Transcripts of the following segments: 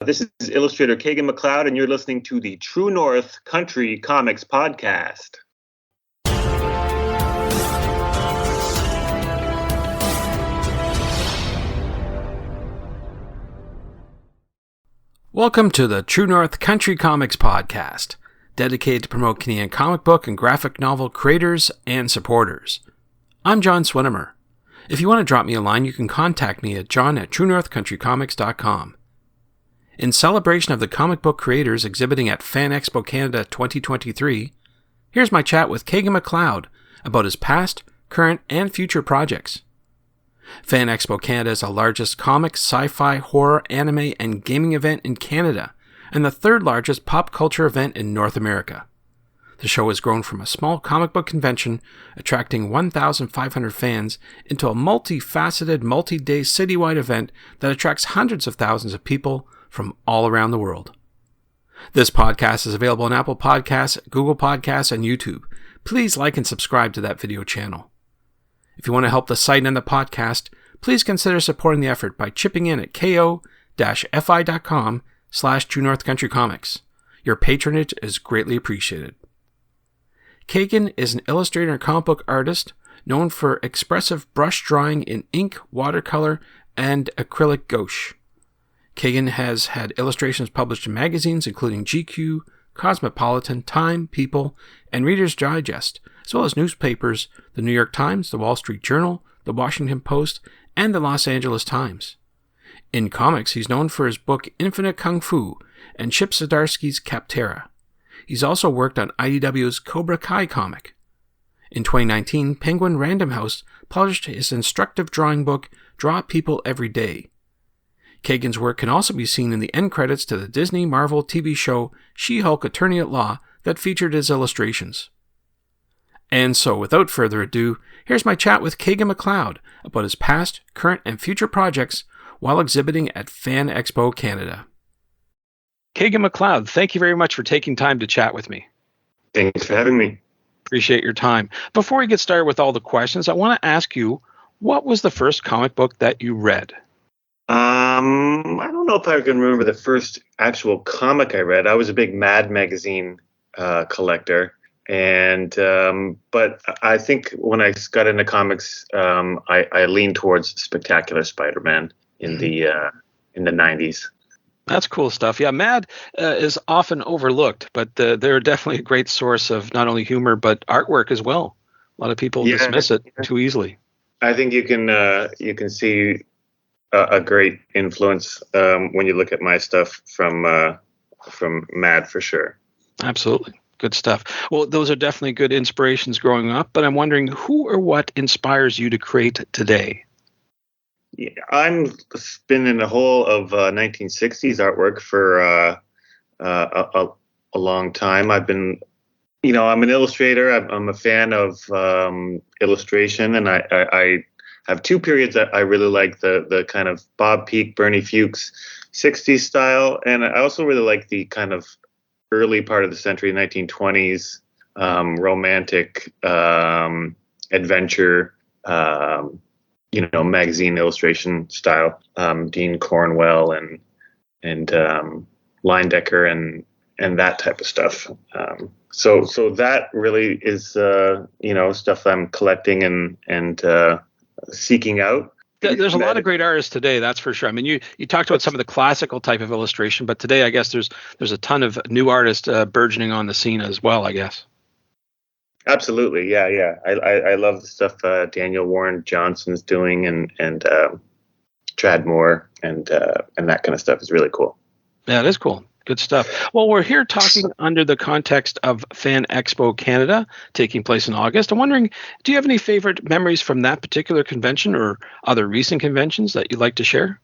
This is illustrator Kagan McLeod, and you're listening to the True North Country Comics Podcast. Welcome to the True North Country Comics Podcast, dedicated to promote Canadian comic book and graphic novel creators and supporters. I'm John Swinimer. If you want to drop me a line, you can contact me at john@truenorthcountrycomics.com. In celebration of the comic book creators exhibiting at Fan Expo Canada 2023, here's my chat with Kagan McLeod about his past, current, and future projects. Fan Expo Canada is the largest comic, sci-fi, horror, anime, and gaming event in Canada, and the third largest pop culture event in North America. The show has grown from a small comic book convention attracting 1,500 fans into a multifaceted, multi-day citywide event that attracts hundreds of thousands of people from all around the world. This podcast is available on Apple Podcasts, Google Podcasts, and YouTube. Please like and subscribe to that video channel. If you want to help the site and the podcast, please consider supporting the effort by chipping in at ko-fi.com/TrueNorthCountryComics. Your patronage is greatly appreciated. Kagan is an illustrator and comic book artist known for expressive brush drawing in ink, watercolor, and acrylic gouache. Kagan has had illustrations published in magazines including GQ, Cosmopolitan, Time, People, and Reader's Digest, as well as newspapers, the New York Times, the Wall Street Journal, the Washington Post, and the Los Angeles Times. In comics, he's known for his book Infinite Kung Fu and Chip Zdarsky's Captera. He's also worked on IDW's Cobra Kai comic. In 2019, Penguin Random House published his instructive drawing book Draw People Every Day. Kagan's work can also be seen in the end credits to the Disney Marvel TV show She-Hulk Attorney at Law that featured his illustrations. And so, without further ado, here's my chat with Kagan McLeod about his past, current, and future projects while exhibiting at Fan Expo Canada. Kagan McLeod, thank you very much for taking time to chat with me. Thanks for having me. Appreciate your time. Before we get started with all the questions, I want to ask you, what was the first comic book that you read? I don't know if I can remember the first actual comic I read. I was a big Mad magazine collector, and but I think when I got into comics, I leaned towards Spectacular Spider-Man in the 90s. That's cool stuff. Yeah, Mad is often overlooked, but they're definitely a great source of not only humor but artwork as well. A lot of people dismiss it too easily. I think you can see a great influence when you look at my stuff from Mad, for sure. Absolutely. Good stuff. Well, those are definitely good inspirations growing up, but I'm wondering who or what inspires you to create today? Yeah, I'm spinning the whole of 1960s artwork for a long time. I've been, I'm an illustrator. I'm a fan of illustration, and I have two periods that I really like, the kind of Bob Peak, Bernie Fuchs 60s style. And I also really like the kind of early part of the century, 1920s, romantic adventure, magazine illustration style. Dean Cornwell and Leyendecker and that type of stuff. So that really is, stuff I'm collecting and seeking out. There's a lot of great artists today, that's for sure. I mean, you talked about some of the classical type of illustration, but today I guess there's a ton of new artists burgeoning on the scene as well, I guess. Absolutely, yeah. I love the stuff Daniel Warren Johnson's doing and Chad Moore and that kind of stuff is really cool. Yeah, it is cool. Good stuff. Well, we're here talking under the context of Fan Expo Canada taking place in August. I'm wondering, do you have any favorite memories from that particular convention or other recent conventions that you'd like to share?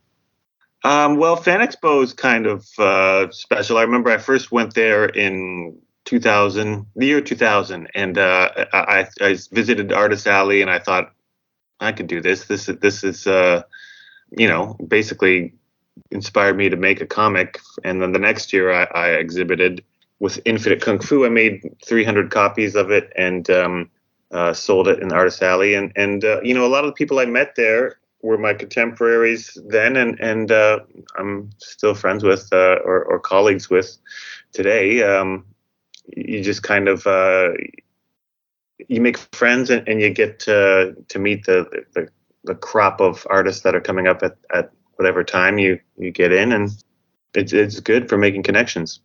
Well, Fan Expo is kind of special. I remember I first went there in the year 2000, and I visited Artist Alley, and I thought I could do this. This is basically inspired me to make a comic. And then the next year I exhibited with Infinite Kung Fu. I made 300 copies of it and sold it in Artist Alley. And a lot of the people I met there were my contemporaries then, and I'm still friends with or colleagues with today. You just kind of you make friends, and you get to meet the crop of artists that are coming up at whatever time you get in, and it's good for making connections.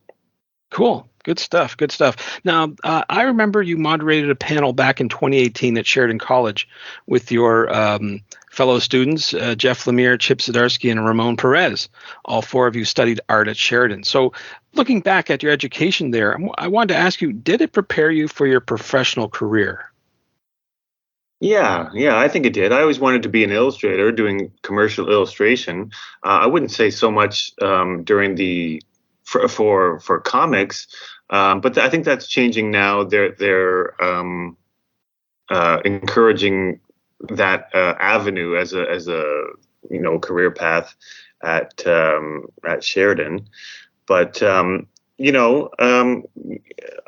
Cool. Good stuff. Good stuff. Now, I remember you moderated a panel back in 2018 at Sheridan College with your fellow students, Jeff Lemire, Chip Zdarsky, and Ramon Perez. All four of you studied art at Sheridan. So looking back at your education there, I wanted to ask you, did it prepare you for your professional career? Yeah, I think it did. I always wanted to be an illustrator doing commercial illustration. I wouldn't say so much during the for comics, but I think that's changing now. They're encouraging that avenue as a career path at Sheridan. But a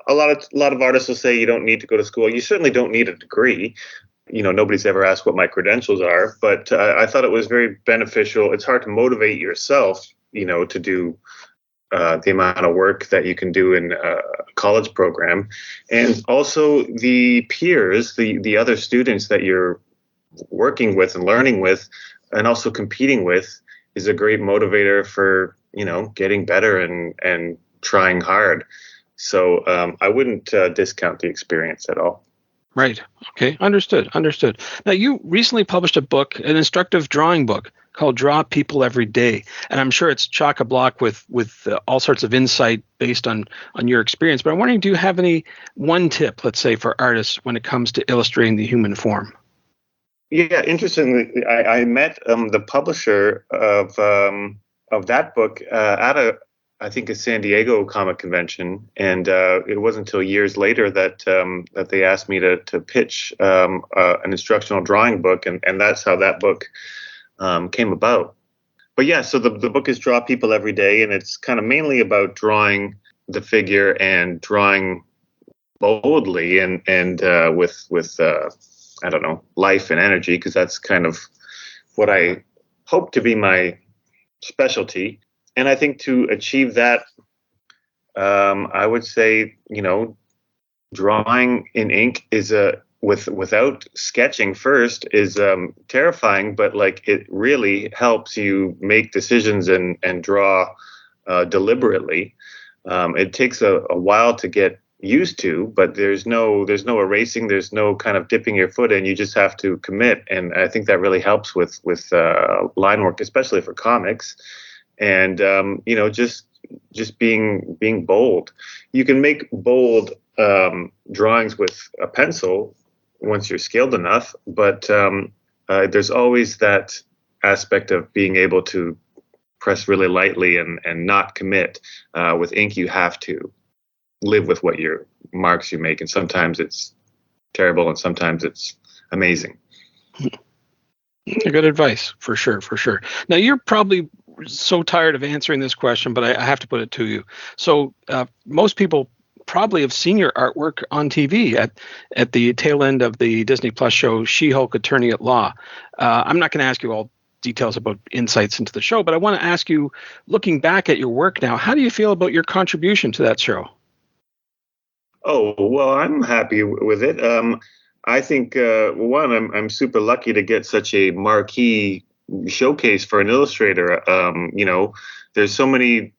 lot of artists will say you don't need to go to school. You certainly don't need a degree. Nobody's ever asked what my credentials are, but I thought it was very beneficial. It's hard to motivate yourself, to do the amount of work that you can do in a college program. And also the peers, the other students that you're working with and learning with and also competing with is a great motivator for, getting better and trying hard. So I wouldn't discount the experience at all. Right. Okay. Understood. Now, you recently published a book, an instructive drawing book called Draw People Every Day. And I'm sure it's chock-a-block with all sorts of insight based on your experience. But I'm wondering, do you have one tip, let's say, for artists when it comes to illustrating the human form? Yeah, interestingly, I met the publisher of that book at I think a San Diego comic convention, and it wasn't until years later that they asked me to pitch an instructional drawing book, and that's how that book came about. But yeah, so the book is Draw People Every Day, and it's kind of mainly about drawing the figure and drawing boldly and with I don't know, life and energy, because that's kind of what I hope to be my specialty. And I think to achieve that, I would say, drawing in ink is without sketching first is terrifying, but like it really helps you make decisions and draw deliberately. It takes a while to get used to, but there's no erasing, there's no kind of dipping your foot in. You just have to commit, and I think that really helps with line work, especially for comics. And just being bold. You can make bold drawings with a pencil once you're skilled enough, but there's always that aspect of being able to press really lightly and not commit. With ink, you have to live with what your marks you make, and sometimes it's terrible and sometimes it's amazing. Good advice, for sure. Now, you're probably so tired of answering this question, but I have to put it to you. So most people probably have seen your artwork on TV at the tail end of the Disney Plus show She-Hulk Attorney at Law. I'm not going to ask you all details about insights into the show, but I want to ask you, looking back at your work now, how do you feel about your contribution to that show? Oh, well, I'm happy with it. I think, I'm super lucky to get such a marquee showcase for an illustrator. There's so many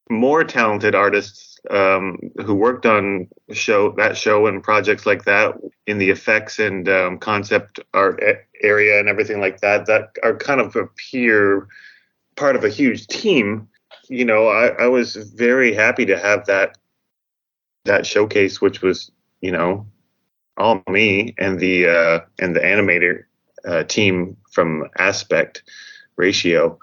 more talented artists who worked on that show and projects like that in the effects and concept art area and everything like that are kind of part of a huge team. I was very happy to have that showcase, which was, all me and the animator team from Aspect Ratio.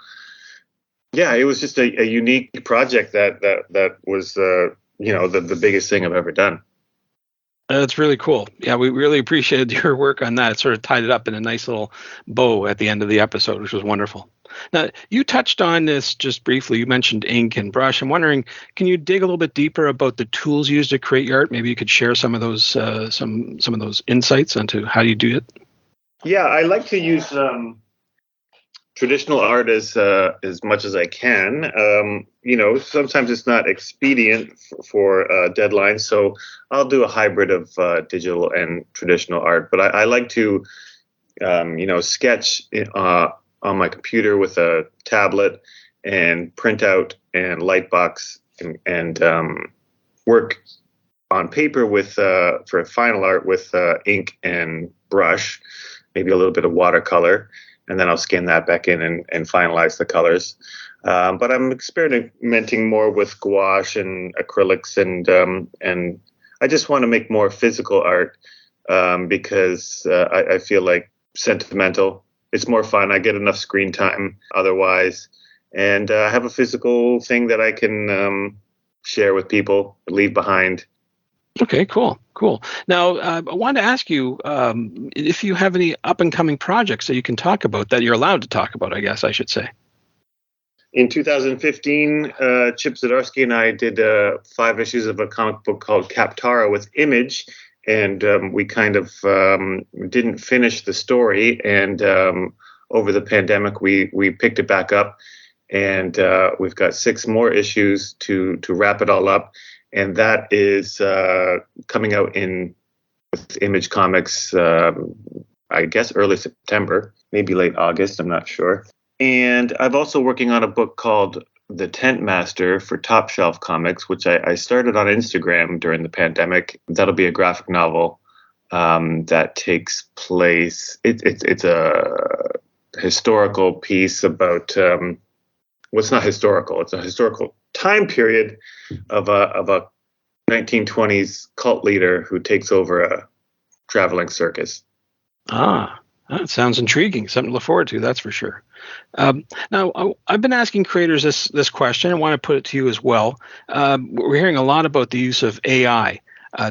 Yeah, it was just a unique project that was the biggest thing I've ever done. That's really cool. Yeah, we really appreciated your work on that. It sort of tied it up in a nice little bow at the end of the episode, which was wonderful. Now, you touched on this just briefly. You mentioned ink and brush. I'm wondering, can you dig a little bit deeper about the tools used to create your art? Maybe you could share some of those some of those insights onto how you do it. Yeah, I like to use traditional art as much as I can. Sometimes it's not expedient for deadlines, so I'll do a hybrid of digital and traditional art. But I like to, sketch on my computer with a tablet and print out and lightbox and work on paper with for final art with ink and brush, maybe a little bit of watercolor, and then I'll scan that back in and finalize the colors. But I'm experimenting more with gouache and acrylics, and I just want to make more physical art because I feel like sentimental. It's more fun. I get enough screen time otherwise, and I have a physical thing that I can share with people, leave behind. Okay, cool. Now, I wanted to ask you if you have any up-and-coming projects that you can talk about, that you're allowed to talk about, I guess I should say. In 2015, Chip Zdarsky and I did 5 issues of a comic book called Kaptara with Image, and we kind of didn't finish the story. And over the pandemic, we picked it back up, and we've got 6 more issues to wrap it all up. And that is coming out with Image Comics, I guess early September, maybe late August, I'm not sure. And I'm also working on a book called The Tent Master for Top Shelf Comics, which I started on Instagram during the pandemic. That'll be a graphic novel that takes place. It's a historical piece about what's not historical. It's a historical time period of a 1920s cult leader who takes over a traveling circus. That sounds intriguing. Something to look forward to, that's for sure. Now, I've been asking creators this question. I want to put it to you as well. We're hearing a lot about the use of AI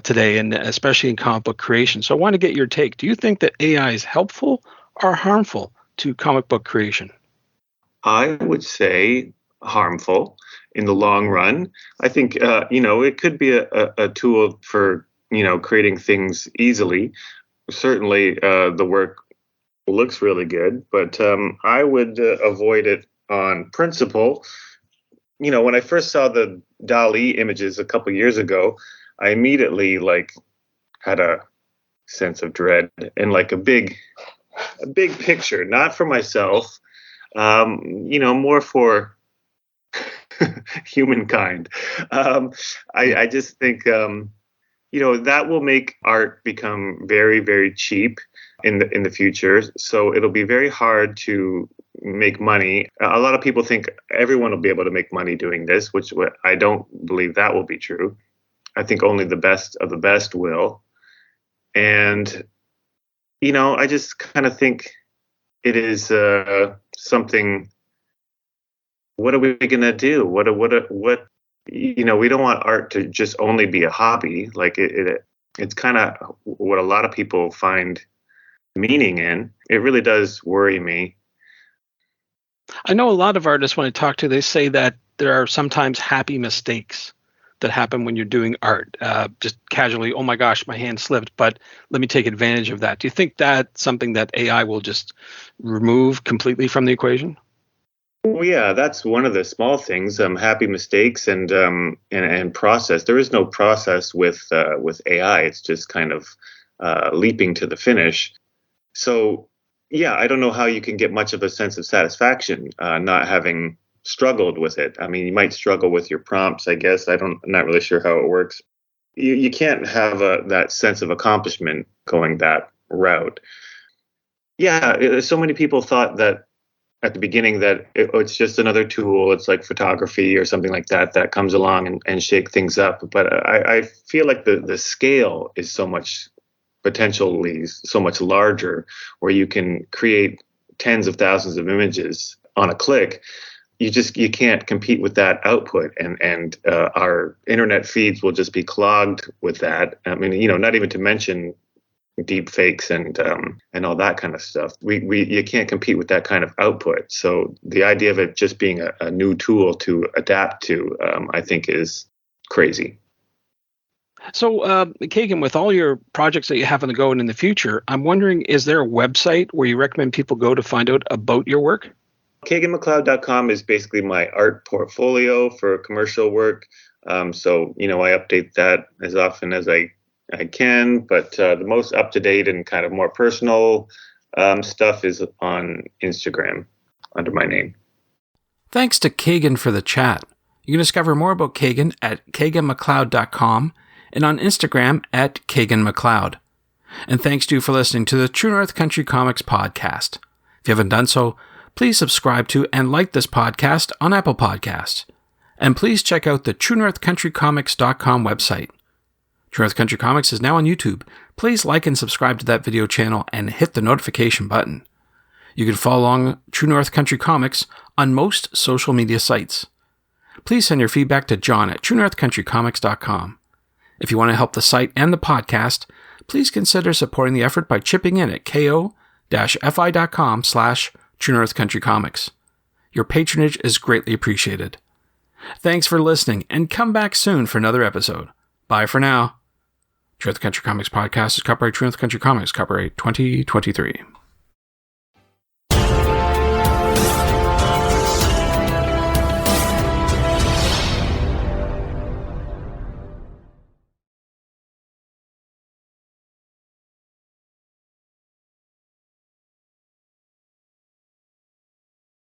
today, and especially in comic book creation. So I want to get your take. Do you think that AI is helpful or harmful to comic book creation? I would say harmful in the long run. I think, it could be a tool for, creating things easily. Certainly the work looks really good, but I would avoid it on principle. When I first saw the Dali images a couple years ago, I immediately had a sense of dread and a big picture, not for myself, more for humankind. I just think, that will make art become very, very cheap in the future. So it'll be very hard to make money. A lot of people think everyone will be able to make money doing this, which I don't believe that will be true. I think only the best of the best will. And, I just kind of think it is something. What are we going to do? What? We don't want art to just only be a hobby. It's kind of what a lot of people find meaning in. It really does worry me. I know a lot of artists, when I talk to, they say that there are sometimes happy mistakes that happen when you're doing art. Just casually, oh my gosh, my hand slipped, but let me take advantage of that. Do you think that's something that AI will just remove completely from the equation? Well, yeah, that's one of the small things. Happy mistakes and process. There is no process with AI. It's just kind of leaping to the finish. So, yeah, I don't know how you can get much of a sense of satisfaction not having struggled with it. I mean, you might struggle with your prompts, I guess. I'm not really sure how it works. You can't have that sense of accomplishment going that route. Yeah, so many people thought that at the beginning that it's just another tool. It's like photography or something like that comes along and shake things up. But I feel like the scale is potentially so much larger, where you can create tens of thousands of images on a click. You can't compete with that output, and our internet feeds will just be clogged with that. I mean, not even to mention deep fakes and all that kind of stuff. You can't compete with that kind of output. So the idea of it just being a new tool to adapt to, I think, is crazy. So, Kagan, with all your projects that you have on the go and in the future, I'm wondering, is there a website where you recommend people go to find out about your work? KaganMcLeod.com is basically my art portfolio for commercial work. So, I update that as often as I can, but the most up-to-date and kind of more personal stuff is on Instagram under my name. Thanks to Kagan for the chat. You can discover more about Kagan at KaganMcLeod.com and on Instagram at Kagan McLeod. And thanks to you for listening to the True North Country Comics podcast. If you haven't done so, please subscribe to and like this podcast on Apple Podcasts. And please check out the TrueNorthCountryComics.com website. True North Country Comics is now on YouTube. Please like and subscribe to that video channel and hit the notification button. You can follow along True North Country Comics on most social media sites. Please send your feedback to John at TrueNorthCountryComics.com. If you want to help the site and the podcast, please consider supporting the effort by chipping in at ko-fi.com/TrueNorthCountryComics. Your patronage is greatly appreciated. Thanks for listening, and come back soon for another episode. Bye for now. True North Country Comics podcast is copyright True North Country Comics, copyright 2023.